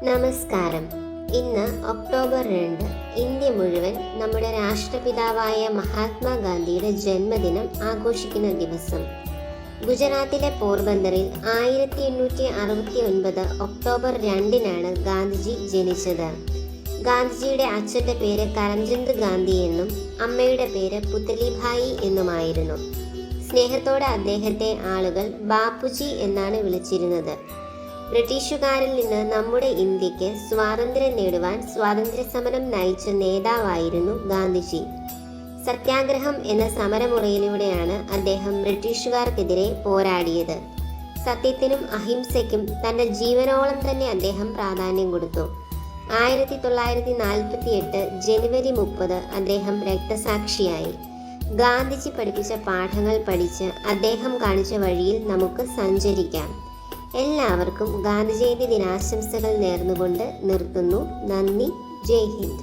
നമസ്കാരം. ഇന്ന് October 2 India മുഴുവൻ നമ്മുടെ രാഷ്ട്രപിതാവായ മഹാത്മാഗാന്ധിയുടെ ജന്മദിനം ആഘോഷിക്കുന്ന ദിവസം. ഗുജറാത്തിലെ പോർബന്ദറിൽ 1869 ഒക്ടോബർ 2 ഗാന്ധിജി ജനിച്ചത്. ഗാന്ധിജിയുടെ അച്ഛൻ്റെ പേര് കരംചന്ദ് ഗാന്ധി എന്നും അമ്മയുടെ പേര് പുതലിഭായി എന്നുമായിരുന്നു. സ്നേഹത്തോടെ അദ്ദേഹത്തെ ആളുകൾ ബാപ്പുജി എന്നാണ് വിളിച്ചിരുന്നത്. ബ്രിട്ടീഷുകാരിൽ നിന്ന് നമ്മുടെ ഇന്ത്യക്ക് സ്വാതന്ത്ര്യം നേടുവാൻ സ്വാതന്ത്ര്യ സമരം നയിച്ച നേതാവായിരുന്നു ഗാന്ധിജി. സത്യാഗ്രഹം എന്ന സമരമുറയിലൂടെയാണ് അദ്ദേഹം ബ്രിട്ടീഷുകാർക്കെതിരെ പോരാടിയത്. സത്യത്തിനും അഹിംസയ്ക്കും തൻ്റെ ജീവനോളം തന്നെ അദ്ദേഹം പ്രാധാന്യം കൊടുത്തു. 1948 ജനുവരി 30 അദ്ദേഹം രക്തസാക്ഷിയായി. ഗാന്ധിജി പഠിപ്പിച്ച പാഠങ്ങൾ പഠിച്ച് അദ്ദേഹം കാണിച്ച വഴിയിൽ നമുക്ക് സഞ്ചരിക്കാം. എല്ലാവർക്കും ഗാന്ധി ജയന്തി ദിനാശംസകൾ നേർന്നുകൊണ്ട് നിർത്തുന്നു. നന്ദി. ജയ് ഹിന്ദ്.